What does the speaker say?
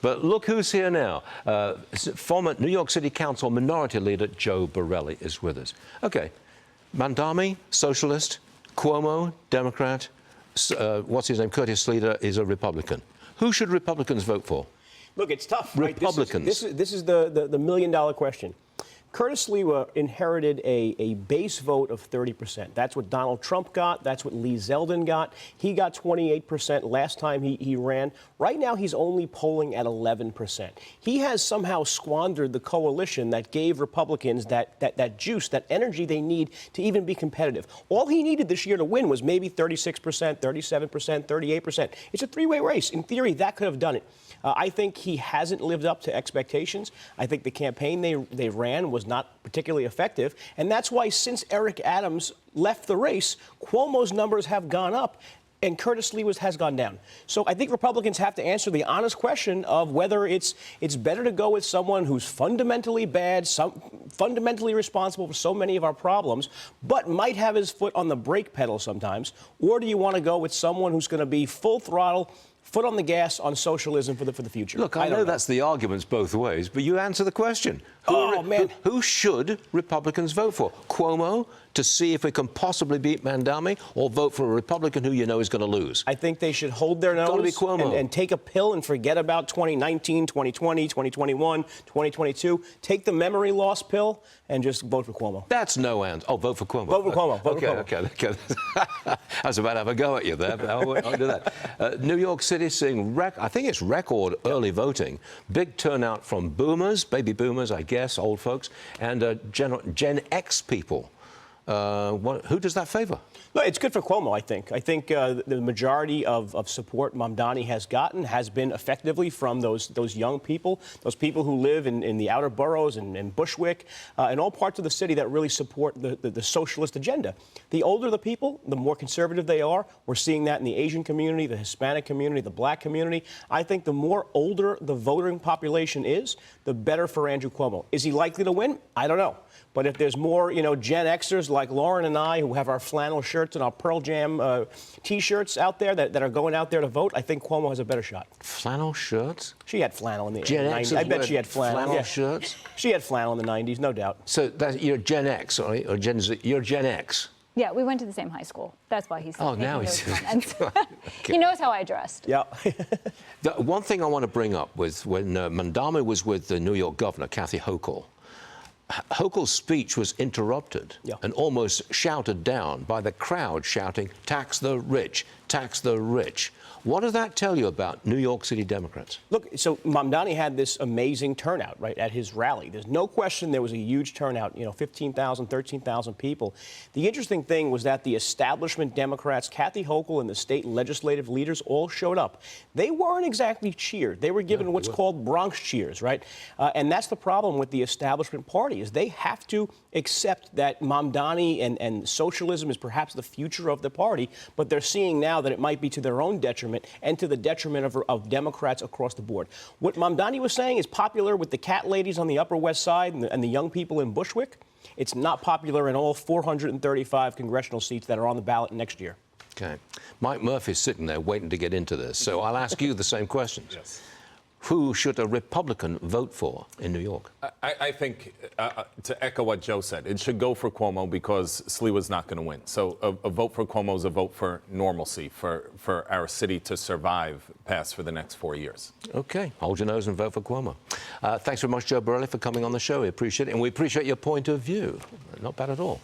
But look who's here now. Former New York City Council Minority Leader Joe Borelli is with us. OK, Mamdani, socialist, Cuomo, Democrat, what's his name, Curtis Sleeter is a Republican. Who should Republicans vote for? Look, it's tough, right? Republicans. This is the million-dollar question. Curtis Sliwa inherited a base vote of 30%. That's what Donald Trump got. That's what Lee Zeldin got. He got 28% last time he ran. Right now, he's only polling at 11%. He has somehow squandered the coalition that gave Republicans that juice, that energy they need to even be competitive. All he needed this year to win was maybe 36%, 37%, 38%. It's a three-way race. In theory, that could have done it. I think he hasn't lived up to expectations. I think the campaign they ran was not particularly effective. And that's why since Eric Adams left the race, Cuomo's numbers have gone up and Curtis Sliwa's has gone down. So I think Republicans have to answer the honest question of whether it's better to go with someone who's fundamentally bad, fundamentally responsible for so many of our problems, but might have his foot on the brake pedal sometimes, or do you want to go with someone who's going to be full throttle, foot on the gas on socialism for the future? Look, I know that's the arguments both ways, but you answer the question. Who should Republicans vote for? Cuomo, to see if we can possibly beat Mamdani, or vote for a Republican who you know is going to lose? I think they should hold their nose and take a pill and forget about 2019, 2020, 2021, 2022. Take the memory loss pill and just vote for Cuomo. That's no answer. Oh, vote for Cuomo. Vote for Cuomo. Vote for Cuomo. Okay. I was about to have a go at you there, but I won't do that. New York City seeing, I think it's record early voting. Big turnout from boomers, baby boomers, I guess, old folks, and Gen X people. Who does that favor? No, it's good for Cuomo, I think. I think the majority of support Mamdani has gotten has been effectively from those young people, those people who live in the outer boroughs and Bushwick, and all parts of the city that really support the socialist agenda. The older the people, the more conservative they are. We're seeing that in the Asian community, the Hispanic community, the black community. I think the more older the voting population is, the better for Andrew Cuomo. Is he likely to win? I don't know. But if there's more, Gen Xers like Lauren and I who have our flannel shirts and our Pearl Jam T-shirts out there that are going out there to vote, I think Cuomo has a better shot. Flannel shirts? She had flannel in the Gen 90s. I bet she had flannel. Flannel shirts? She had flannel in the 90s, no doubt. So you're Gen X, right? Or Gen Z? You're Gen X. Yeah, we went to the same high school. That's why he's. Oh, now he's. He knows how I dressed. Yeah. The one thing I want to bring up was when Mamdani was with the New York governor, Kathy Hochul. Hochul's speech was interrupted and almost shouted down by the crowd shouting, "Tax the rich, tax the rich." What does that tell you about New York City Democrats? Look, so Mamdani had this amazing turnout, right, at his rally. There's no question there was a huge turnout, 15,000, 13,000 people. The interesting thing was that the establishment Democrats, Kathy Hochul and the state legislative leaders all showed up. They weren't exactly cheered. They were given what's called Bronx cheers, right? And that's the problem with the establishment party, is they have to accept that Mamdani and socialism is perhaps the future of the party, but they're seeing now that it might be to their own detriment and to the detriment of Democrats across the board. What Mamdani was saying is popular with the cat ladies on the Upper West Side and the young people in Bushwick. It's not popular in all 435 congressional seats that are on the ballot next year. Okay. Mike Murphy's sitting there waiting to get into this, so I'll ask you the same questions. Yes. Who should a Republican vote for in New York? I think, to echo what Joe said, it should go for Cuomo because Sliwa's not going to win. So a vote for Cuomo is a vote for normalcy, for our city to survive past for the next 4 years. Okay. Hold your nose and vote for Cuomo. Thanks very much, Joe Borelli, for coming on the show. We appreciate it, and we appreciate your point of view. Not bad at all.